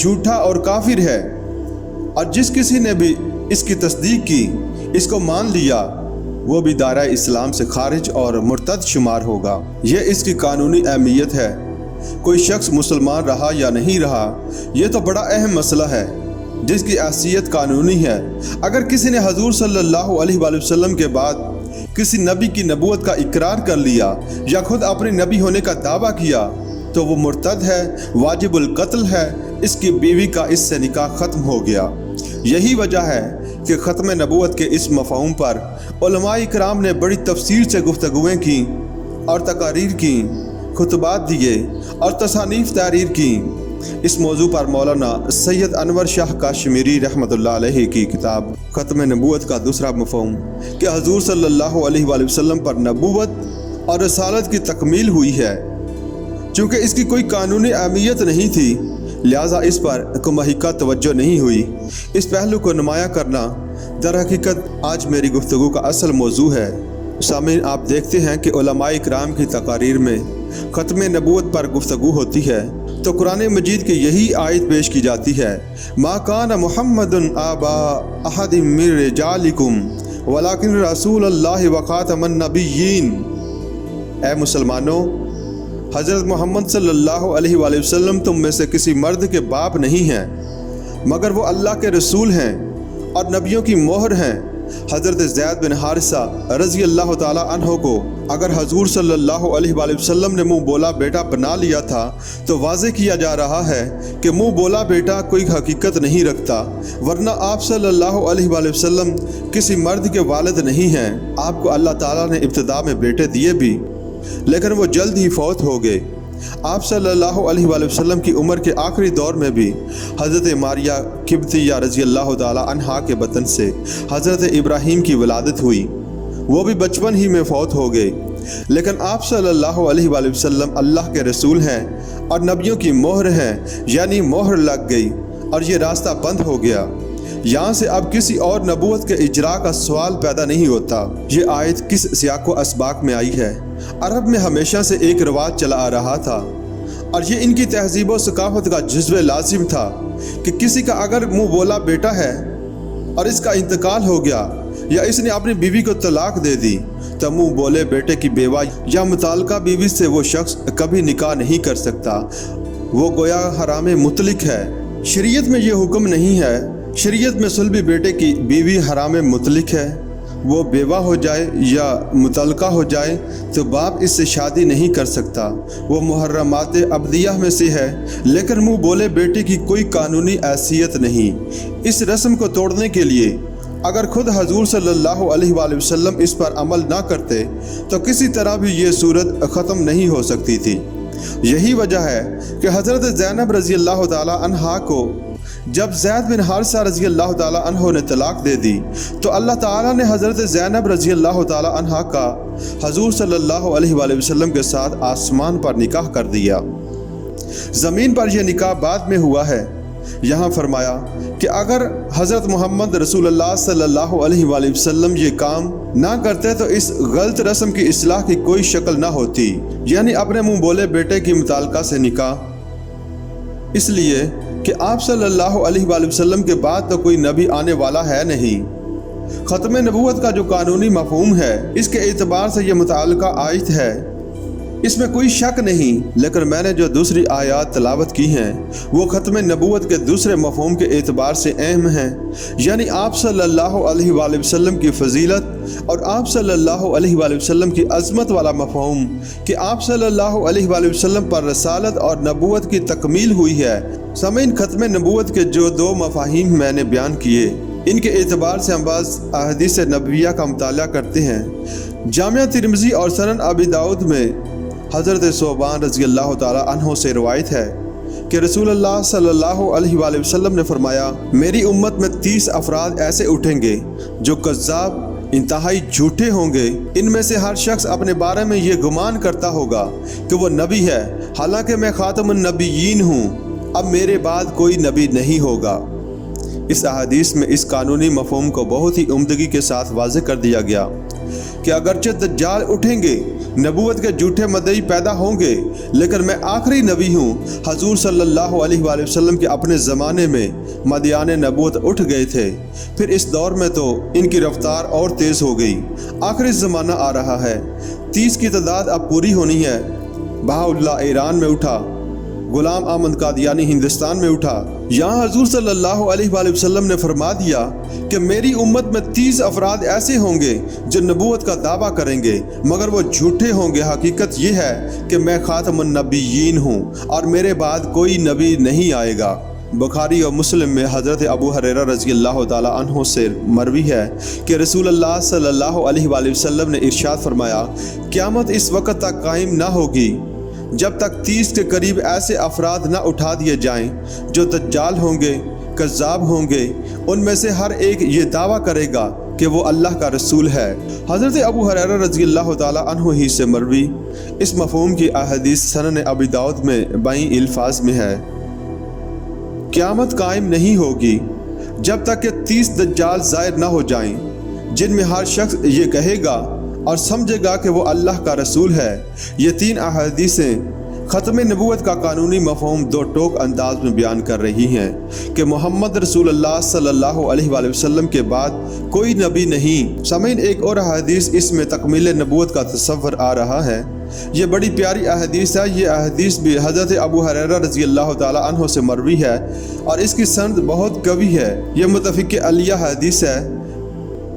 جھوٹا اور کافر ہے، اور جس کسی نے بھی اس کی تصدیق کی، اس کو مان لیا، وہ بھی دائرہ اسلام سے خارج اور مرتد شمار ہوگا۔ یہ اس کی قانونی اہمیت ہے۔ کوئی شخص مسلمان رہا یا نہیں رہا، یہ تو بڑا اہم مسئلہ ہے جس کی حیثیت قانونی ہے۔ اگر کسی نے حضور صلی اللہ علیہ وآلہ وسلم کے بعد کسی نبی کی نبوت کا اقرار کر لیا یا خود اپنے نبی ہونے کا دعویٰ کیا تو وہ مرتد ہے، واجب القتل ہے، اس کی بیوی کا اس سے نکاح ختم ہو گیا۔ یہی وجہ ہے کہ ختم نبوت کے اس مفہوم پر علماء کرام نے بڑی تفصیل سے گفتگویں کی اور تقاریر کی، خطبات دیے اور تصانیف تحریر کی۔ اس موضوع پر مولانا سید انور شاہ کاشمیری رحمۃ اللہ علیہ کی کتاب ختم نبوت کا دوسرا مفہوم کہ حضور صلی اللہ علیہ وآلہ وسلم پر نبوت اور رسالت کی تکمیل ہوئی ہے۔ چونکہ اس کی کوئی قانونی اہمیت نہیں تھی، لہٰذا اس پر کمحقہ توجہ نہیں ہوئی۔ اس پہلو کو نمایاں کرنا در حقیقت آج میری گفتگو کا اصل موضوع ہے۔ سامعین، آپ دیکھتے ہیں کہ علماء کرام کی تقاریر میں ختم نبوت پر گفتگو ہوتی ہے تو قرآن مجید کی یہی آیت پیش کی جاتی ہے، ما کان محمد آبا احد من رجالکم ولکن رسول اللہ وخاتم النبیین۔ اے مسلمانوں، حضرت محمد صلی اللہ علیہ وآلہ وسلم تم میں سے کسی مرد کے باپ نہیں ہیں، مگر وہ اللہ کے رسول ہیں اور نبیوں کی مہر ہیں۔ حضرت زید بن حارثہ رضی اللہ تعالیٰ عنہ کو اگر حضور صلی اللہ علیہ وآلہ وسلم نے منہ بولا بیٹا بنا لیا تھا تو واضح کیا جا رہا ہے کہ منہ بولا بیٹا کوئی حقیقت نہیں رکھتا، ورنہ آپ صلی اللہ علیہ وآلہ وسلم کسی مرد کے والد نہیں ہیں۔ آپ کو اللہ تعالیٰ نے ابتدا میں بیٹے دیے بھی، لیکن وہ جلد ہی فوت ہو گئے۔ آپ صلی اللہ علیہ وآلہ وسلم کی عمر کے آخری دور میں بھی حضرت ماریہ قبطیہ رضی اللہ تعالیٰ عنہا کے بطن سے حضرت ابراہیم کی ولادت ہوئی، وہ بھی بچپن ہی میں فوت ہو گئے۔ لیکن آپ صلی اللہ علیہ وآلہ وسلم اللہ کے رسول ہیں اور نبیوں کی مہر ہیں، یعنی مہر لگ گئی اور یہ راستہ بند ہو گیا۔ یہاں سے اب کسی اور نبوت کے اجراء کا سوال پیدا نہیں ہوتا۔ یہ آیت کس سیاق و اسباق میں آئی ہے؟ عرب میں ہمیشہ سے ایک رواج چلا آ رہا تھا اور یہ ان کی تہذیب و ثقافت کا جزو لازم تھا کہ کسی کا اگر منہ بولا بیٹا ہے اور اس کا انتقال ہو گیا یا اس نے اپنی بیوی کو طلاق دے دی تو منہ بولے بیٹے کی بیوہ یا متعلقہ بیوی سے وہ شخص کبھی نکاح نہیں کر سکتا، وہ گویا حرام مطلق ہے۔ شریعت میں یہ حکم نہیں ہے۔ شریعت میں صلبی بیٹے کی بیوی حرام مطلق ہے، وہ بیوہ ہو جائے یا متعلقہ ہو جائے تو باپ اس سے شادی نہیں کر سکتا، وہ محرمات ابدیہ میں سے ہے، لیکن منہ بولے بیٹے کی کوئی قانونی حیثیت نہیں۔ اس رسم کو توڑنے کے لیے اگر خود حضور صلی اللہ علیہ وآلہ وسلم اس پر عمل نہ کرتے تو کسی طرح بھی یہ صورت ختم نہیں ہو سکتی تھی۔ یہی وجہ ہے کہ حضرت زینب رضی اللہ تعالیٰ عنہا کو جب زید بن حارثہ رضی اللہ تعالیٰ عنہ نے طلاق دے دی تو اللہ تعالیٰ نے حضرت زینب رضی اللہ تعالیٰ عنہا کا حضور صلی اللہ علیہ وآلہ وسلم کے ساتھ آسمان پر نکاح کر دیا۔ زمین پر یہ نکاح بعد میں ہوا ہے۔ یہاں فرمایا کہ اگر حضرت محمد رسول اللہ صلی اللہ علیہ وآلہ وسلم یہ کام نہ کرتے تو اس غلط رسم کی اصلاح کی کوئی شکل نہ ہوتی، یعنی اپنے منہ بولے بیٹے کی متعلقہ سے نکاح، اس لیے کہ آپ صلی اللہ علیہ وآلہ وسلم کے بعد تو کوئی نبی آنے والا ہے نہیں۔ ختم نبوت کا جو قانونی مفہوم ہے اس کے اعتبار سے یہ متعلقہ آیت ہے، اس میں کوئی شک نہیں، لیکن میں نے جو دوسری آیات تلاوت کی ہیں وہ ختم نبوت کے دوسرے مفہوم کے اعتبار سے اہم ہیں، یعنی آپ صلی اللہ علیہ وآلہ وسلم کی فضیلت اور آپ صلی اللہ علیہ وآلہ وسلم کی عظمت والا مفہوم کہ آپ صلی اللہ علیہ وآلہ وسلم پر رسالت اور نبوت کی تکمیل ہوئی ہے۔ سامعین، ختم نبوت کے جو دو مفاہیم میں نے بیان کیے ان کے اعتبار سے ہم بعض احادیث نبویہ کا مطالعہ کرتے ہیں۔ جامعہ ترمذی اور سنن ابی داؤد میں حضرت ثوبان رضی اللہ تعالیٰ عنہ سے روایت ہے کہ رسول اللہ صلی اللہ علیہ وآلہ وسلم نے فرمایا، میری امت میں 30 افراد ایسے اٹھیں گے جو کذاب، انتہائی جھوٹے ہوں گے۔ ان میں سے ہر شخص اپنے بارے میں یہ گمان کرتا ہوگا کہ وہ نبی ہے، حالانکہ میں خاتم النبیین ہوں، اب میرے بعد کوئی نبی نہیں ہوگا۔ اس احادیث میں اس قانونی مفہوم کو بہت ہی عمدگی کے ساتھ واضح کر دیا گیا کہ اگرچہ دجال اٹھیں گے، نبوت کے جھوٹے مدعی پیدا ہوں گے، لیکن میں آخری نبی ہوں۔ حضور صلی اللہ علیہ وآلہ وسلم کے اپنے زمانے میں مدعیان نبوت اٹھ گئے تھے، پھر اس دور میں تو ان کی رفتار اور تیز ہو گئی۔ آخری زمانہ آ رہا ہے، 30 کی تعداد اب پوری ہونی ہے۔ بہاءاللہ ایران میں اٹھا، غلام احمد قادیانی ہندوستان میں اٹھا۔ یہاں حضور صلی اللہ علیہ وآلہ وسلم نے فرما دیا کہ میری امت میں 30 افراد ایسے ہوں گے جو نبوت کا دعویٰ کریں گے، مگر وہ جھوٹے ہوں گے۔ حقیقت یہ ہے کہ میں خاتم النبیین ہوں اور میرے بعد کوئی نبی نہیں آئے گا۔ بخاری اور مسلم میں حضرت ابو ہریرہ رضی اللہ تعالیٰ عنہ سے مروی ہے کہ رسول اللہ صلی اللہ علیہ وآلہ وسلم نے ارشاد فرمایا، قیامت اس وقت تک قائم نہ ہوگی جب تک 30 کے قریب ایسے افراد نہ اٹھا دیے جائیں جو دجال ہوں گے، کذاب ہوں گے۔ ان میں سے ہر ایک یہ دعویٰ کرے گا کہ وہ اللہ کا رسول ہے۔ حضرت ابو ہریرہ رضی اللہ تعالیٰ عنہ ہی سے مروی اس مفہوم کی احادیث سنن ابی داؤد میں بائیں الفاظ میں ہے، قیامت قائم نہیں ہوگی جب تک کہ 30 دجال ظاہر نہ ہو جائیں، جن میں ہر شخص یہ کہے گا اور سمجھے گا کہ وہ اللہ کا رسول ہے۔ یہ 3 احادیثیں ختم نبوت کا قانونی مفہوم دو ٹوک انداز میں بیان کر رہی ہیں کہ محمد رسول اللہ صلی اللہ علیہ وآلہ وسلم کے بعد کوئی نبی نہیں۔ سامعین، ایک اور حدیث اس میں تکمیل نبوت کا تصور آ رہا ہے۔ یہ بڑی پیاری احادیث ہے۔ یہ احادیث بھی حضرت ابو ہریرہ رضی اللہ تعالیٰ عنہ سے مروی ہے اور اس کی سند بہت قوی ہے۔ یہ متفق علیہ حدیث ہے،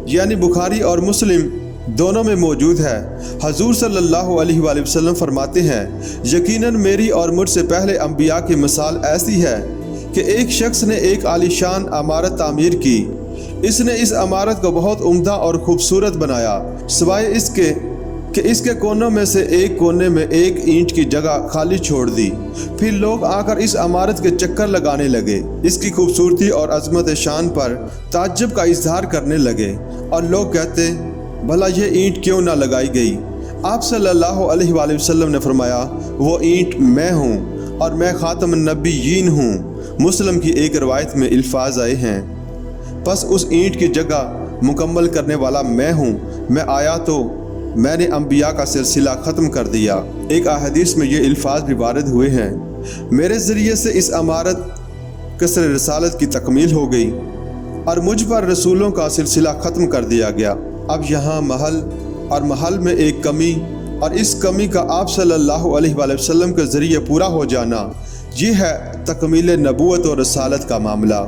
یعنی بخاری اور مسلم دونوں میں موجود ہے۔ حضور صلی اللہ علیہ وآلہ وسلم فرماتے ہیں، یقیناً میری اور مجھ سے پہلے انبیاء کی مثال ایسی ہے کہ ایک شخص نے ایک عالیشان عمارت تعمیر کی۔ اس نے اس عمارت کو بہت عمدہ اور خوبصورت بنایا، سوائے اس کے کہ اس کے کونوں میں سے ایک کونے میں ایک اینٹ کی جگہ خالی چھوڑ دی۔ پھر لوگ آ کر اس عمارت کے چکر لگانے لگے، اس کی خوبصورتی اور عظمت شان پر تعجب کا اظہار کرنے لگے، اور لوگ کہتے، بھلا یہ اینٹ کیوں نہ لگائی گئی؟ آپ صلی اللہ علیہ وآلہ وسلم نے فرمایا، وہ اینٹ میں ہوں اور میں خاتم النبیین ہوں۔ مسلم کی ایک روایت میں الفاظ آئے ہیں، پس اس اینٹ کی جگہ مکمل کرنے والا میں ہوں، میں آیا تو میں نے انبیاء کا سلسلہ ختم کر دیا۔ ایک احادیث میں یہ الفاظ بھی وارد ہوئے ہیں، میرے ذریعے سے اس عمارت قصر رسالت کی تکمیل ہو گئی اور مجھ پر رسولوں کا سلسلہ ختم کر دیا گیا۔ اب یہاں محل میں ایک کمی، اور اس کمی کا آپ صلی اللہ علیہ وآلہ وسلم کے ذریعے پورا ہو جانا، یہ ہے تکمیل نبوت اور رسالت کا معاملہ۔